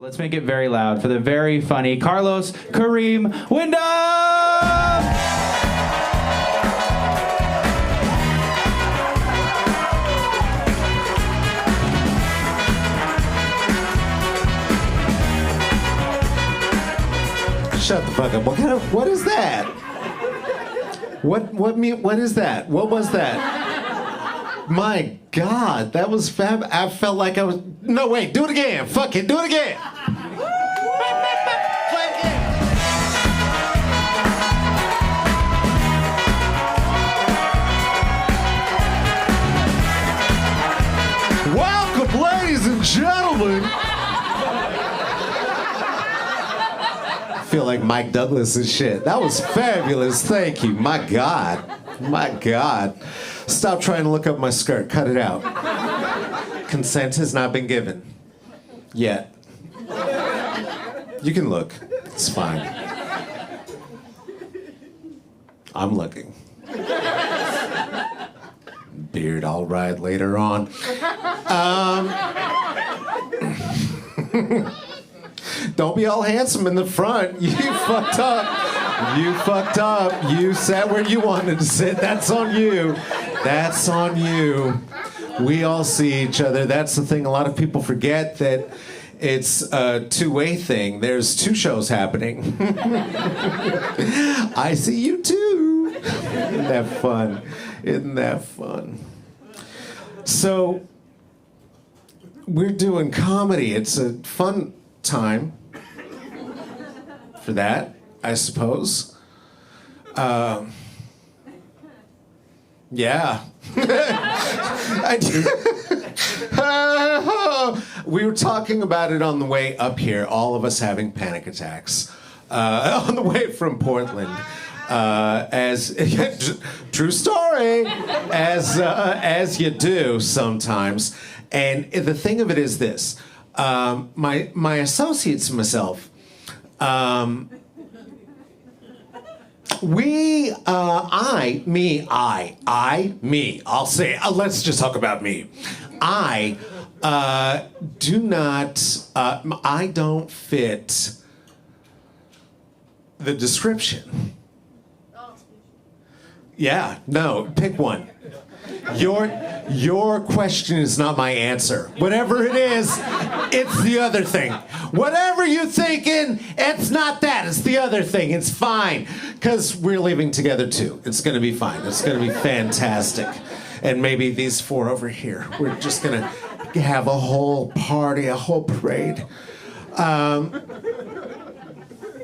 Let's make it very loud for the very funny Carlos Kareem Windham! Shut the fuck up. What is that? What is that? What was that? My God, that was fab. I felt like I was. No, wait, do it again. Fuck it, do it again. Play it again. Welcome, ladies and gentlemen. I feel like Mike Douglas and shit. That was fabulous. Thank you. My God. My God. Stop trying to look up my skirt. Cut it out. Consent has not been given. Yet. You can look. It's fine. I'm looking. Beard all right later on. Don't be all handsome in the front. You fucked up. You fucked up. You sat where you wanted to sit. That's on you. That's on you. We all see each other. That's the thing. A lot of people forget that it's a two-way thing. There's two shows happening. I see you too. Isn't that fun? Isn't that fun? So, we're doing comedy. It's a fun time for that, I suppose. Yeah. We were talking about it on the way up here, all of us having panic attacks on the way from Portland. As true story, as you do sometimes. And the thing of it is this: my associates and myself, I'll say it. Let's just talk about me. I don't fit the description. Yeah, no, pick one. Your question is not my answer. Whatever it is, it's the other thing. Whatever you're thinking, it's not that. It's the other thing. It's fine. Because we're leaving together too. It's going to be fine. It's going to be fantastic. And maybe these four over here. We're just going to have a whole party, a whole parade.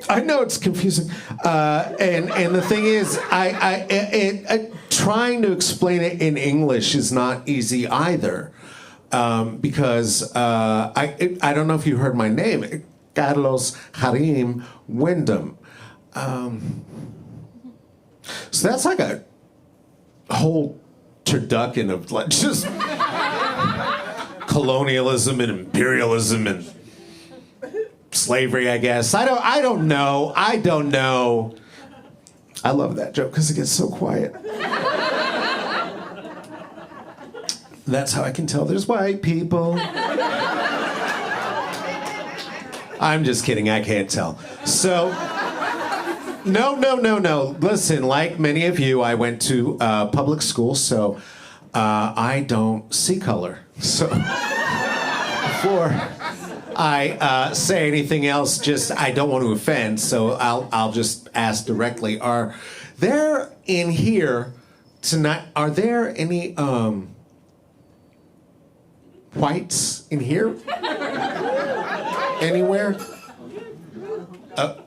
I know it's confusing, and the thing is, trying to explain it in English is not easy either, because I don't know if you heard my name, Carlos Kareem Windham. So that's like a whole turducken of like just colonialism and imperialism and slavery, I guess. I don't know. I love that joke because it gets so quiet. That's how I can tell there's white people. I'm just kidding. I can't tell. So, no. Listen, like many of you, I went to public school, so I don't see color. So, before I say anything else, just I don't want to offend, so I'll just ask directly. Are there in here tonight? Are there any whites in here? Anywhere?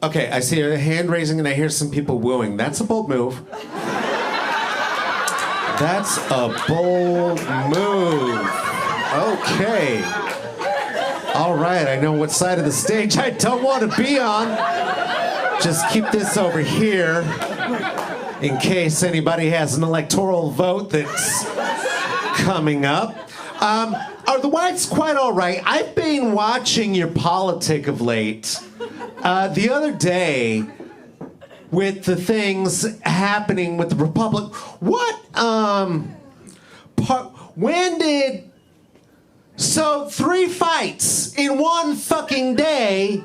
Okay, I see a hand raising and I hear some people wooing. That's a bold move. That's a bold move. Okay. All right, I know what side of the stage I don't want to be on. Just keep this over here in case anybody has an electoral vote that's coming up. Are the whites quite all right? I've been watching your politic of late. The other day, with the things happening with the Republic, when did So 3 fights in one fucking day.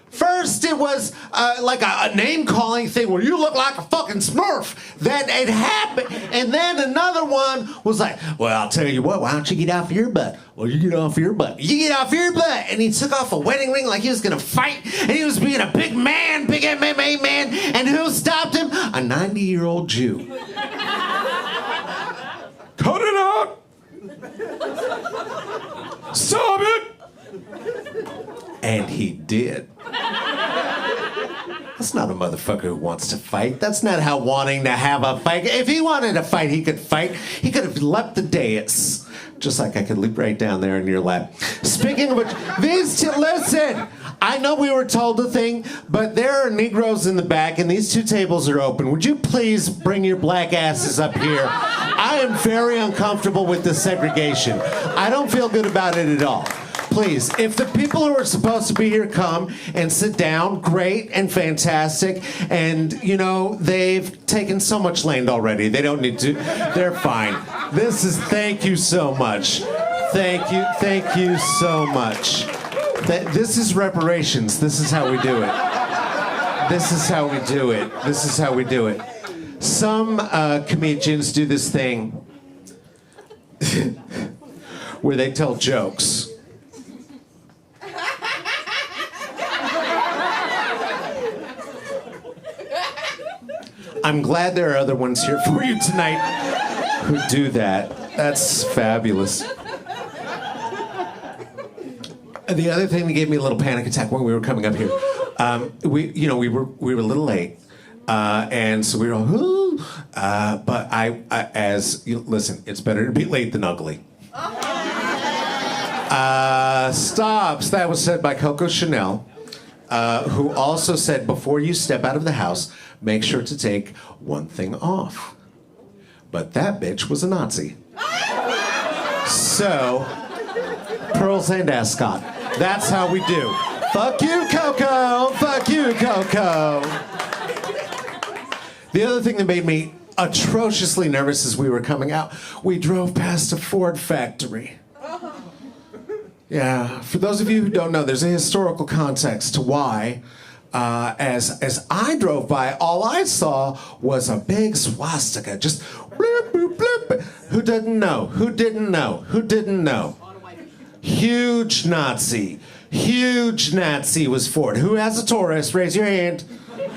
First, it was like a name-calling thing where you look like a fucking Smurf. Then it happened. And then another one was like, well, I'll tell you what, why don't you get off your butt? Well, you get off your butt. You get off your butt. And he took off a wedding ring like he was going to fight. And he was being a big man, big MMA man. And who stopped him? A 90-year-old Jew. Cut it out! Stop it! And he did. That's not a motherfucker who wants to fight. That's not how wanting to have a fight. If he wanted to fight, he could fight. He could have leapt the dais. Just like I could leap right down there in your lap. Speaking of which, listen. I know we were told a thing, but there are Negroes in the back, and these 2 tables are open. Would you please bring your black asses up here? I am very uncomfortable with this segregation. I don't feel good about it at all. Please, if the people who are supposed to be here come and sit down, great and fantastic. And, you know, they've taken so much land already. They don't need to. They're fine. Thank you so much. Thank you so much. This is reparations. This is how we do it. This is how we do it. This is how we do it. Some comedians do this thing where they tell jokes. I'm glad there are other ones here for you tonight who do that. That's fabulous. The other thing that gave me a little panic attack when we were coming up here, we were a little late, and so we were all, ooh, but listen, it's better to be late than ugly. Stops. That was said by Coco Chanel, who also said, before you step out of the house, make sure to take one thing off. But that bitch was a Nazi. So, pearls and ascot. That's how we do. Fuck you, Coco. Fuck you, Coco. The other thing that made me atrociously nervous as we were coming out, we drove past a Ford factory. Yeah, for those of you who don't know, there's a historical context to why. As I drove by, all I saw was a big swastika, just bloop, bloop, bloop. Who didn't know? Who didn't know? Who didn't know? Huge Nazi. Huge Nazi was Ford. Who has a Taurus? Raise your hand.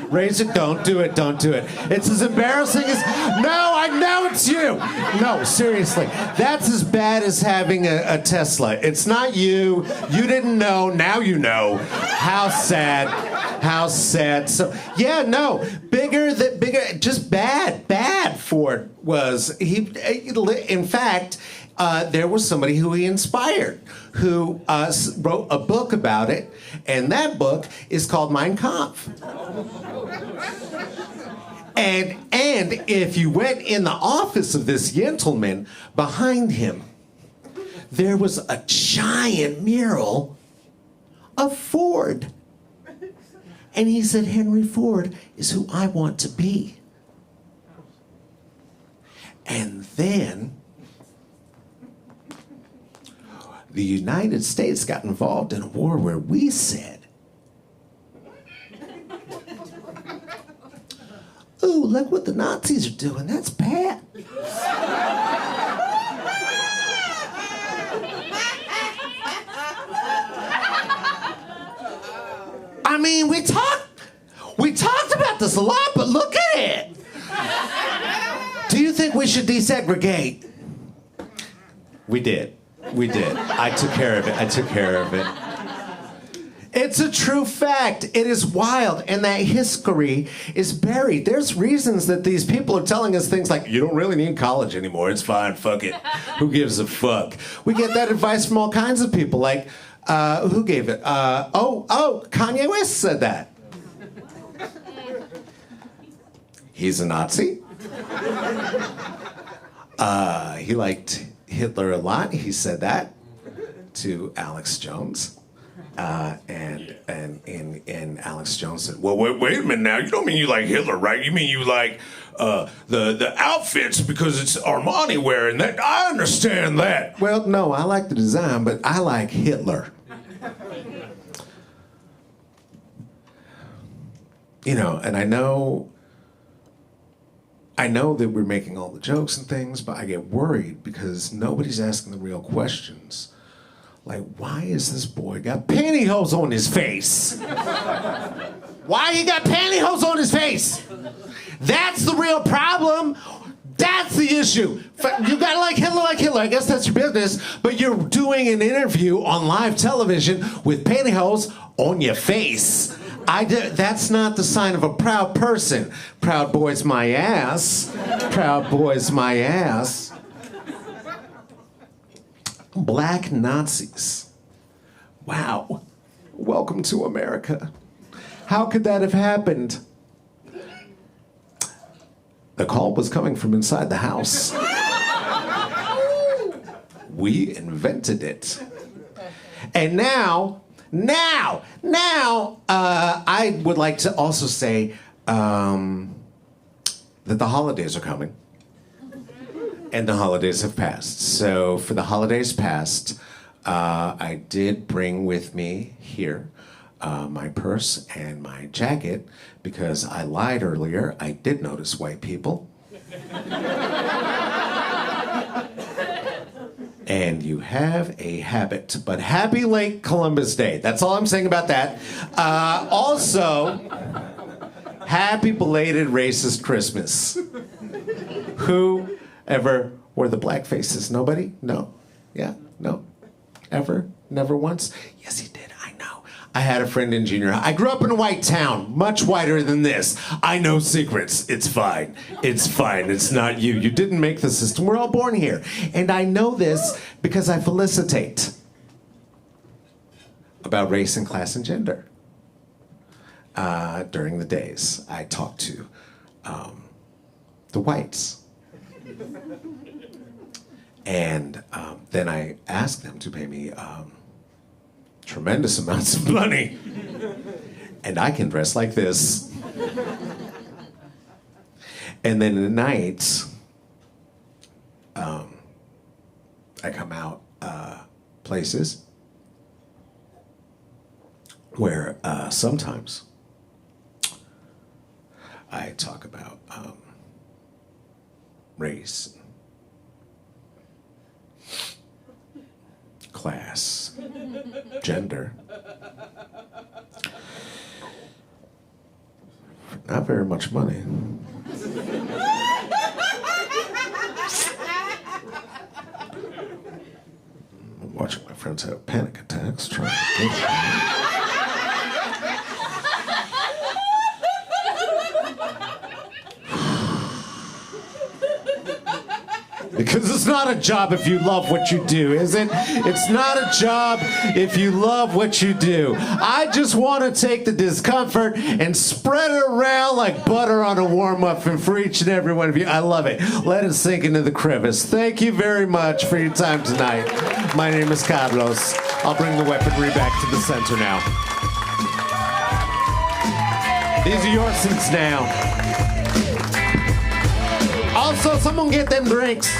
Raise it. Don't do it. Don't do it. It's as embarrassing as... No, I know it's you. No, seriously. That's as bad as having a Tesla. It's not you. You didn't know. Now you know. How sad. How sad. So, yeah, no. Bigger, just bad Ford was. In fact... there was somebody who he inspired, who wrote a book about it, and that book is called Mein Kampf. And if you went in the office of this gentleman, behind him, there was a giant mural of Ford. And he said, Henry Ford is who I want to be. And then... the United States got involved in a war where we said, ooh, look what the Nazis are doing. That's bad. I mean, we talked about this a lot, but look at it. Do you think we should desegregate? We did. We did. I took care of it. It's a true fact. It is wild, and that history is buried. There's reasons that these people are telling us things like, you don't really need college anymore. It's fine. Fuck it. Who gives a fuck? We get that advice from all kinds of people. Like, who gave it? Kanye West said that. He's a Nazi. He liked Hitler a lot. He said that to Alex Jones. And Alex Jones said, well, wait a minute now. You don't mean you like Hitler, right? You mean you like the outfits because it's Armani wearing that. I understand that. Well, no, I like the design, but I like Hitler. You know, and I know that we're making all the jokes and things, but I get worried because nobody's asking the real questions. Like, why is this boy got pantyhose on his face? Why he got pantyhose on his face? That's the real problem. That's the issue. You gotta like Hitler. I guess that's your business. But you're doing an interview on live television with pantyhose on your face. That's not the sign of a proud person. Proud boy's my ass. Proud boy's my ass. Black Nazis. Wow. Welcome to America. How could that have happened? The call was coming from inside the house. We invented it. And now, I would like to also say that the holidays are coming. And the holidays have passed. So for the holidays past, I did bring with me here my purse and my jacket because I lied earlier. I did notice white people. And you have a habit. But happy late Columbus Day. That's all I'm saying about that. Also, happy belated racist Christmas. Who ever wore the black faces? Nobody? No? Yeah? No? Ever? Never once? Yes, he did. I know. I had a friend in junior high. I grew up in a white town, much whiter than this. I know secrets. It's fine. It's fine. It's not you. You didn't make the system. We're all born here. And I know this because I felicitate about race and class and gender. During the days, I talk to the whites. And then I ask them to pay me tremendous amounts of money. And I can dress like this. And then at night, I come out places where sometimes I talk about race, class, gender. Not very much money. I'm watching my friends have panic attacks trying to get Because it's not a job if you love what you do, is it? It's not a job if you love what you do. I just want to take the discomfort and spread it around like butter on a warm muffin for each and every one of you. I love it. Let it sink into the crevice. Thank you very much for your time tonight. My name is Carlos. I'll bring the weaponry back to the center now. These are your seats now. Also, someone get them drinks.